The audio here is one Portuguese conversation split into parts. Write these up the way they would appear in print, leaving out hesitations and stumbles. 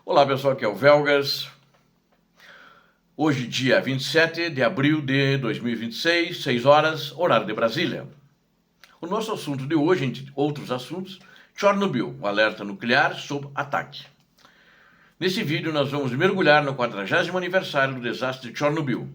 Olá pessoal, aqui é o Velgas. Hoje, dia 27 de abril de 2026, 6 horas, horário de Brasília. O nosso assunto de hoje, entre outros assuntos, Chernobyl, o alerta nuclear sob ataque. Nesse vídeo nós vamos mergulhar no 40º aniversário do desastre de Chernobyl,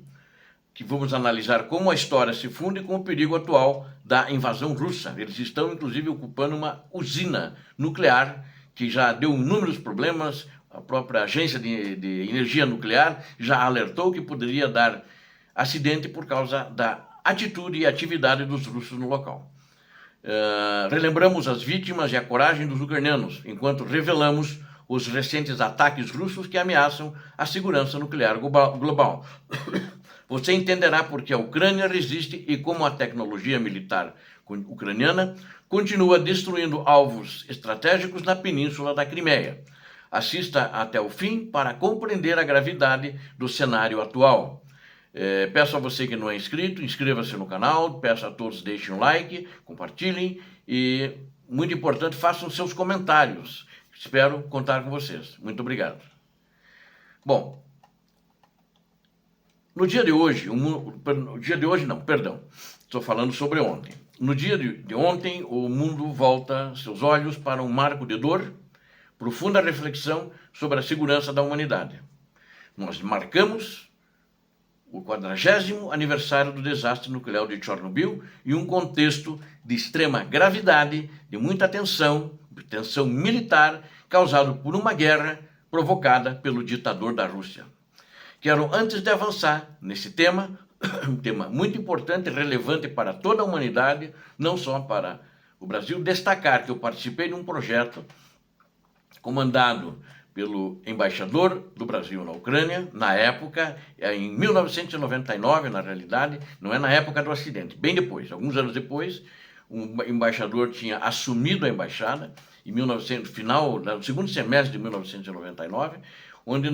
que vamos analisar como a história se funde com o perigo atual da invasão russa. Eles estão inclusive ocupando uma usina nuclear que já deu inúmeros problemas. A própria agência de energia nuclear já alertou que poderia dar acidente por causa da atitude e atividade dos russos no local. Relembramos as vítimas e a coragem dos ucranianos, enquanto revelamos os recentes ataques russos que ameaçam a segurança nuclear global. Você entenderá por que a Ucrânia resiste e como a tecnologia militar ucraniana continua destruindo alvos estratégicos na península da Crimeia. Assista até o fim para compreender a gravidade do cenário atual. Peço a você que não é inscrito, inscreva-se no canal, peço a todos deixem um like, compartilhem e, muito importante, façam seus comentários. Espero contar com vocês. Muito obrigado. Bom, no dia de hoje, estou falando sobre ontem. No dia de ontem, o mundo volta seus olhos para um marco de dor, profunda reflexão sobre a segurança da humanidade. Nós marcamos o 40º aniversário do desastre nuclear de Chernobyl em um contexto de extrema gravidade, de muita tensão militar, causado por uma guerra provocada pelo ditador da Rússia. Quero, antes de avançar nesse tema, um tema muito importante e relevante para toda a humanidade, não só para o Brasil, destacar que eu participei de um projeto comandado pelo embaixador do Brasil na Ucrânia, na época, em 1999, na realidade, não é na época do acidente, bem depois, alguns anos depois, o embaixador tinha assumido a embaixada, no segundo semestre de 1999, onde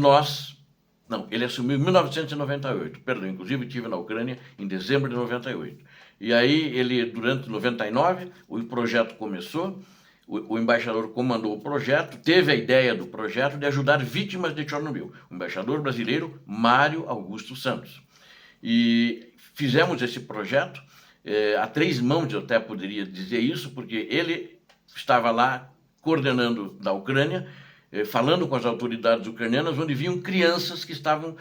ele assumiu em 1998, inclusive estive na Ucrânia em dezembro de 98. E aí, durante 99, o projeto começou, o embaixador comandou o projeto, teve a ideia do projeto de ajudar vítimas de Chernobyl, o embaixador brasileiro Mário Augusto Santos. E fizemos esse projeto a três mãos, eu até poderia dizer isso, porque ele estava lá coordenando da Ucrânia, falando com as autoridades ucranianas, onde viam crianças que estavam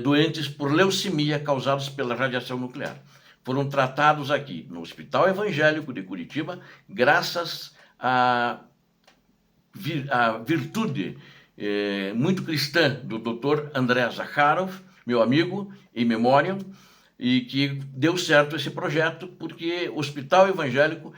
doentes por leucemia causadas pela radiação nuclear. Foram tratados aqui no Hospital Evangélico de Curitiba, graças à virtude muito cristã do Dr. André Zakharov, meu amigo em memória, e que deu certo esse projeto porque o Hospital Evangélico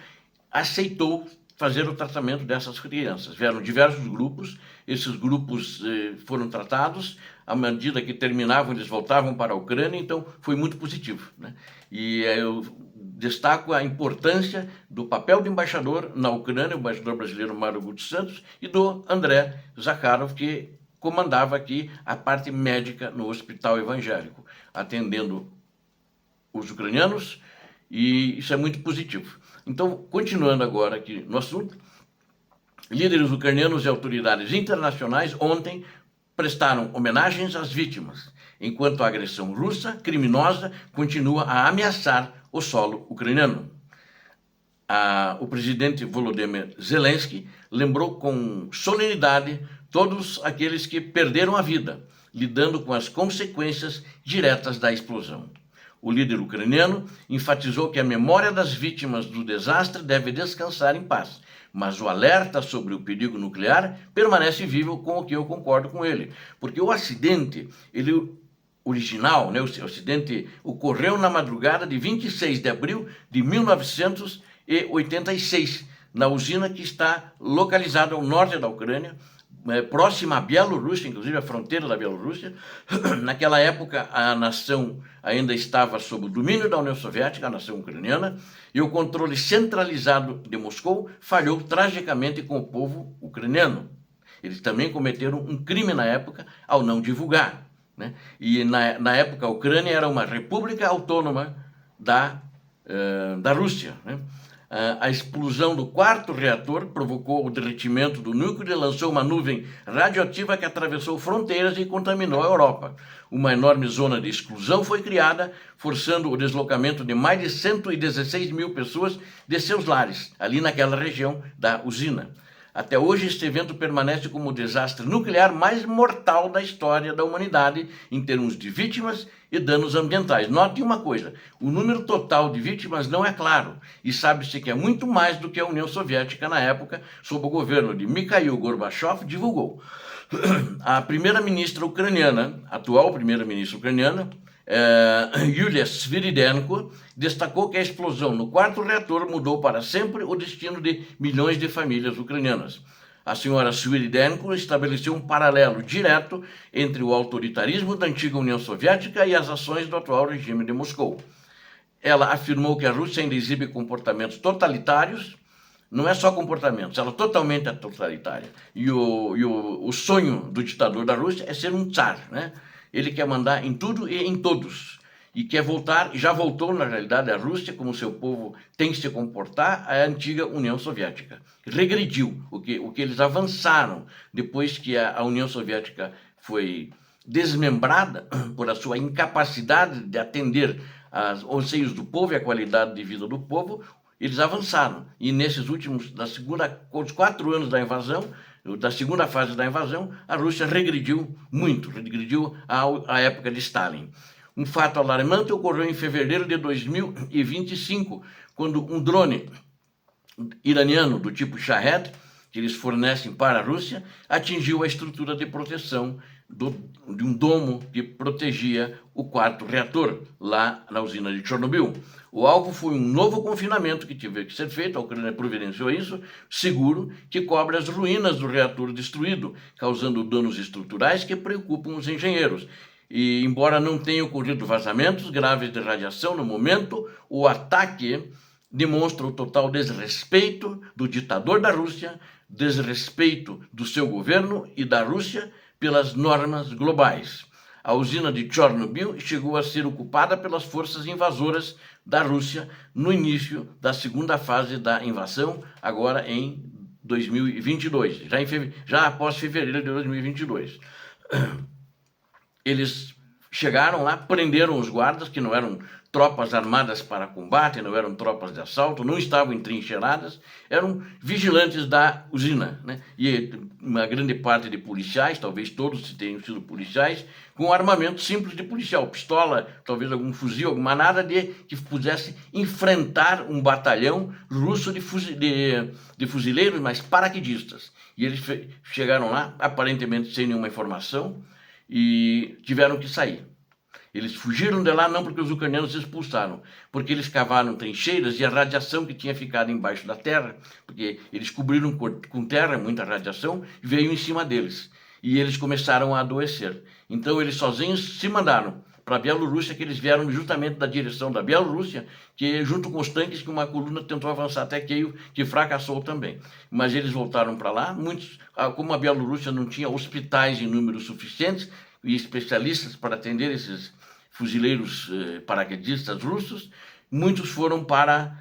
aceitou fazer o tratamento dessas crianças. Vieram diversos grupos, esses grupos foram tratados, à medida que terminavam, eles voltavam para a Ucrânia, então foi muito positivo, né? E eu destaco a importância do papel do embaixador na Ucrânia, o embaixador brasileiro Mário Augusto Santos, e do André Zakharov, que comandava aqui a parte médica no Hospital Evangélico, atendendo os ucranianos, e isso é muito positivo. Então, continuando agora aqui no assunto, líderes ucranianos e autoridades internacionais ontem prestaram homenagens às vítimas, enquanto a agressão russa criminosa continua a ameaçar o solo ucraniano. O presidente Volodymyr Zelensky lembrou com solenidade todos aqueles que perderam a vida, lidando com as consequências diretas da explosão. O líder ucraniano enfatizou que a memória das vítimas do desastre deve descansar em paz, mas o alerta sobre o perigo nuclear permanece vivo, com o que eu concordo com ele. Porque o acidente, original, né, o acidente ocorreu na madrugada de 26 de abril de 1986, na usina que está localizada ao norte da Ucrânia, próxima à Bielorrússia, inclusive à fronteira da Bielorrússia. Naquela época, a nação ainda estava sob o domínio da União Soviética, a nação ucraniana, e o controle centralizado de Moscou falhou tragicamente com o povo ucraniano. Eles também cometeram um crime na época ao não divulgar, né? E na época a Ucrânia era uma república autônoma da Rússia, né? A explosão do quarto reator provocou o derretimento do núcleo e lançou uma nuvem radioativa que atravessou fronteiras e contaminou a Europa. Uma enorme zona de exclusão foi criada, forçando o deslocamento de mais de 116 mil pessoas de seus lares, ali naquela região da usina. Até hoje, este evento permanece como o desastre nuclear mais mortal da história da humanidade em termos de vítimas e danos ambientais. Note uma coisa, o número total de vítimas não é claro e sabe-se que é muito mais do que a União Soviética na época, sob o governo de Mikhail Gorbachev, divulgou. A primeira-ministra ucraniana, atual primeira-ministra ucraniana, Yulia Sviridenko, destacou que a explosão no quarto reator mudou para sempre o destino de milhões de famílias ucranianas. A senhora Sviridenko estabeleceu um paralelo direto entre o autoritarismo da antiga União Soviética e as ações do atual regime de Moscou. Ela afirmou que a Rússia ainda exibe comportamentos totalitários. Não é só comportamentos, ela totalmente é totalitária. E o sonho do ditador da Rússia é ser um tsar, né? Ele quer mandar em tudo e em todos. E quer voltar, já voltou na realidade a Rússia, como seu povo tem que se comportar, à antiga União Soviética. Regrediu, o que eles avançaram depois que a União Soviética foi desmembrada por a sua incapacidade de atender aos anseios do povo e a qualidade de vida do povo. Eles avançaram, e nesses últimos, os 4 anos da invasão, da segunda fase da invasão, a Rússia regrediu muito, regrediu à época de Stalin. Um fato alarmante ocorreu em fevereiro de 2025, quando um drone iraniano do tipo Shahed, que eles fornecem para a Rússia, atingiu a estrutura de proteção de um domo que protegia o quarto reator, lá na usina de Chernobyl. O alvo foi um novo confinamento que teve que ser feito, a Ucrânia providenciou isso, seguro, que cobre as ruínas do reator destruído, causando danos estruturais que preocupam os engenheiros. E, embora não tenham ocorrido vazamentos graves de radiação no momento, o ataque demonstra o total desrespeito do ditador da Rússia, desrespeito do seu governo e da Rússia pelas normas globais. A usina de Chernobyl chegou a ser ocupada pelas forças invasoras da Rússia no início da segunda fase da invasão, agora em 2022, já após fevereiro de 2022. Eles chegaram lá, prenderam os guardas, que não eram tropas armadas para combate, não eram tropas de assalto, não estavam entrincheiradas, eram vigilantes da usina, né? E uma grande parte de policiais, talvez todos tenham sido policiais, com armamento simples de policial, pistola, talvez algum fuzil, alguma nada que pudesse enfrentar um batalhão russo de fuzileiros, mas paraquedistas. E eles chegaram lá, aparentemente sem nenhuma informação, e tiveram que sair. Eles fugiram de lá não porque os ucranianos se expulsaram, porque eles cavaram trincheiras e a radiação que tinha ficado embaixo da terra, porque eles cobriram com terra muita radiação, veio em cima deles. E eles começaram a adoecer. Então eles sozinhos se mandaram para a Bielorrússia, que eles vieram justamente da direção da Bielorrússia, que junto com os tanques que uma coluna tentou avançar até Kiev, que fracassou também. Mas eles voltaram para lá, muitos, como a Bielorrússia não tinha hospitais em números suficientes e especialistas para atender esses fuzileiros paraquedistas russos, muitos foram para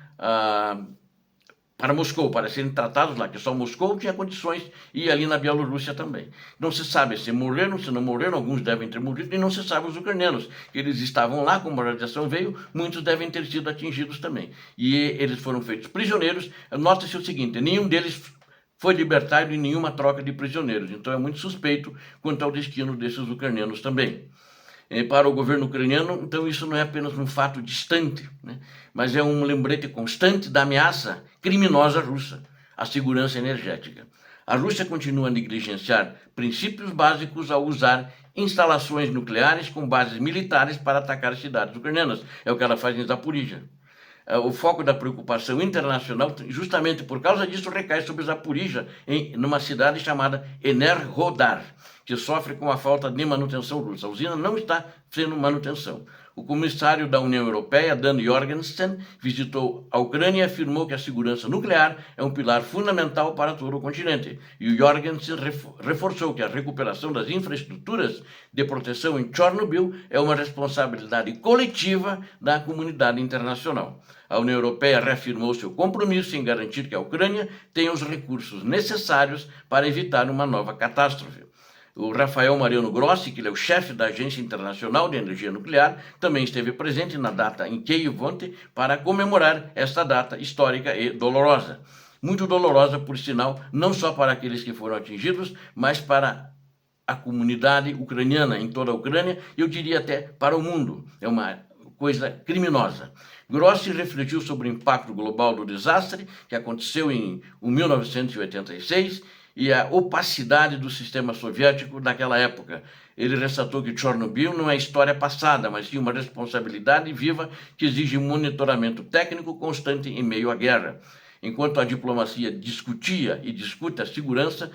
Moscou, para serem tratados lá, que só Moscou tinha condições, e ali na Bielorrússia também. Não se sabe se morreram, se não morreram, alguns devem ter morrido, e não se sabe os ucranianos. Eles estavam lá, como a radiação veio, muitos devem ter sido atingidos também. E eles foram feitos prisioneiros. Note-se o seguinte, nenhum deles foi libertado em nenhuma troca de prisioneiros, então é muito suspeito quanto ao destino desses ucranianos também. Para o governo ucraniano, então isso não é apenas um fato distante, né? Mas é um lembrete constante da ameaça criminosa russa à segurança energética. A Rússia continua a negligenciar princípios básicos ao usar instalações nucleares com bases militares para atacar as cidades ucranianas. É o que ela faz em Zaporizhia. O foco da preocupação internacional, justamente por causa disso, recai sobre Zaporizhia, numa cidade chamada Enerhodar, que sofre com a falta de manutenção russa. A usina não está sendo manutenção. o comissário da União Europeia, Dan Jorgensen, visitou a Ucrânia e afirmou que a segurança nuclear é um pilar fundamental para todo o continente. E o Jorgensen reforçou que a recuperação das infraestruturas de proteção em Chernobyl é uma responsabilidade coletiva da comunidade internacional. A União Europeia reafirmou seu compromisso em garantir que a Ucrânia tenha os recursos necessários para evitar uma nova catástrofe. O Rafael Mariano Grossi, que é o chefe da Agência Internacional de Energia Nuclear, também esteve presente na data em Kiev ontem para comemorar esta data histórica e dolorosa. Muito dolorosa, por sinal, não só para aqueles que foram atingidos, mas para a comunidade ucraniana em toda a Ucrânia, eu diria até para o mundo. É uma coisa criminosa. Grossi refletiu sobre o impacto global do desastre que aconteceu em 1986 e a opacidade do sistema soviético naquela época. Ele ressaltou que Chernobyl não é história passada, mas sim uma responsabilidade viva que exige um monitoramento técnico constante em meio à guerra. Enquanto a diplomacia discutia e discute a segurança,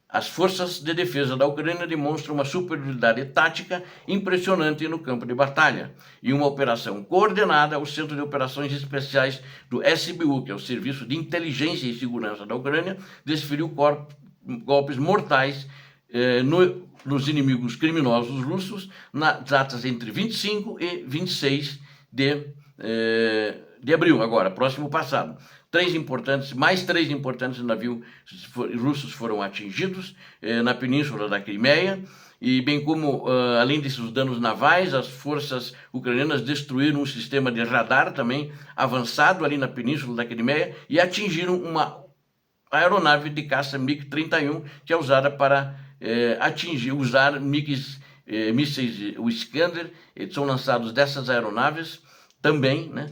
as forças de defesa da Ucrânia demonstram uma superioridade tática impressionante no campo de batalha. E uma operação coordenada, o Centro de Operações Especiais do SBU, que é o Serviço de Inteligência e Segurança da Ucrânia, desferiu golpes mortais nos inimigos criminosos russos nas datas entre 25 e 26 de abril, agora, próximo passado. Mais três importantes navios russos foram atingidos na península da Crimeia, e bem como, além desses danos navais, as forças ucranianas destruíram um sistema de radar também avançado ali na península da Crimeia e atingiram uma aeronave de caça MiG-31, que é usada para usar mísseis, o Iskander. São lançados dessas aeronaves também, né,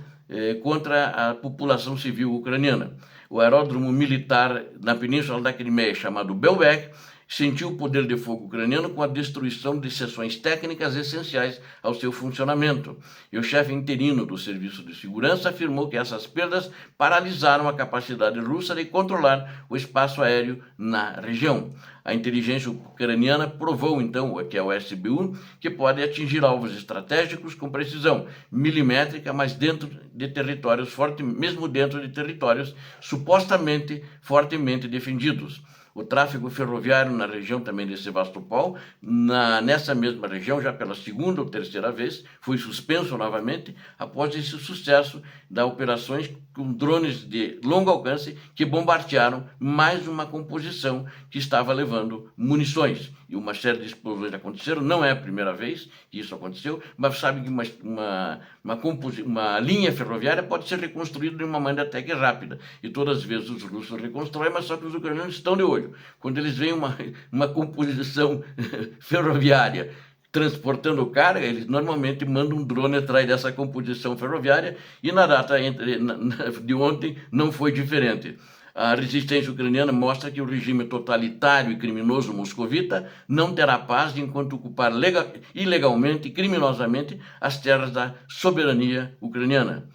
contra a população civil ucraniana. O aeródromo militar na península da Crimeia, chamado Belbek, sentiu o poder de fogo ucraniano com a destruição de seções técnicas essenciais ao seu funcionamento. E o chefe interino do Serviço de Segurança afirmou que essas perdas paralisaram a capacidade russa de controlar o espaço aéreo na região. A inteligência ucraniana provou, então, que é o SBU, que pode atingir alvos estratégicos com precisão milimétrica, mas dentro de territórios mesmo dentro de territórios supostamente fortemente defendidos. O tráfego ferroviário na região também de Sevastopol, nessa mesma região, já pela segunda ou terceira vez, foi suspenso novamente após esse sucesso das operações com drones de longo alcance que bombardearam mais uma composição que estava levando munições. E uma série de explosões aconteceram, não é a primeira vez que isso aconteceu, mas sabe que uma linha ferroviária pode ser reconstruída de uma maneira até que rápida. E todas as vezes os russos reconstroem, mas só que os ucranianos estão de olho. Quando eles veem uma composição ferroviária transportando carga, eles normalmente mandam um drone atrás dessa composição ferroviária, e na data de ontem não foi diferente. A resistência ucraniana mostra que o regime totalitário e criminoso moscovita não terá paz enquanto ocupar ilegalmente e criminosamente as terras da soberania ucraniana.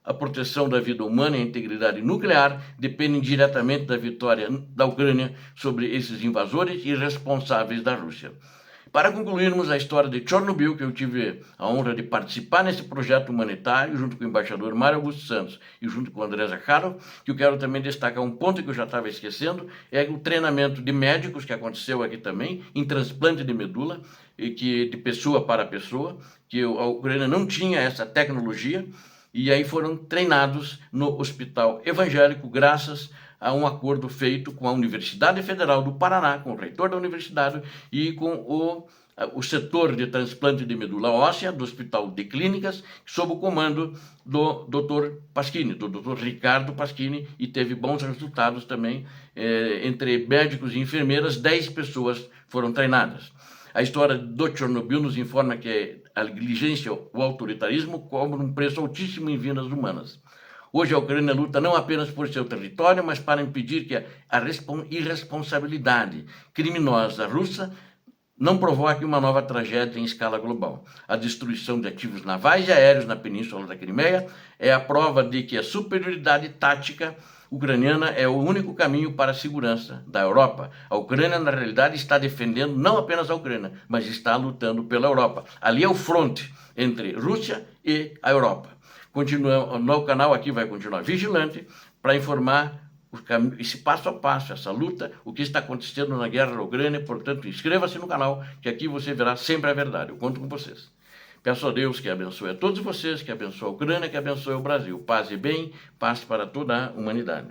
A proteção da vida humana e a integridade nuclear dependem diretamente da vitória da Ucrânia sobre esses invasores irresponsáveis da Rússia. Para concluirmos a história de Chernobyl, que eu tive a honra de participar nesse projeto humanitário, junto com o embaixador Mário Augusto Santos e junto com o André Zakharov, que eu quero também destacar um ponto que eu já estava esquecendo, é o treinamento de médicos que aconteceu aqui também, em transplante de medula, e que de pessoa para pessoa, que a Ucrânia não tinha essa tecnologia, e aí foram treinados no Hospital Evangélico, graças a um acordo feito com a Universidade Federal do Paraná, com o reitor da universidade e com o setor de transplante de medula óssea do Hospital de Clínicas, sob o comando do Dr. Pasquini, do Dr. Ricardo Pasquini, e teve bons resultados também. Entre médicos e enfermeiras, 10 pessoas foram treinadas. A história do Chernobyl nos informa que a negligência, o autoritarismo, cobram um preço altíssimo em vidas humanas. Hoje a Ucrânia luta não apenas por seu território, mas para impedir que a irresponsabilidade criminosa russa não provoque uma nova tragédia em escala global. A destruição de ativos navais e aéreos na península da Crimeia é a prova de que a superioridade tática ucraniana é o único caminho para a segurança da Europa. A Ucrânia, na realidade, está defendendo não apenas a Ucrânia, mas está lutando pela Europa. Ali é o fronte entre Rússia e a Europa. Continua, no canal aqui vai continuar vigilante para informar esse passo a passo, essa luta, o que está acontecendo na guerra da Ucrânia. Portanto, inscreva-se no canal, que aqui você verá sempre a verdade. Eu conto com vocês. Peço a Deus que abençoe a todos vocês, que abençoe a Ucrânia, que abençoe o Brasil. Paz e bem, paz para toda a humanidade.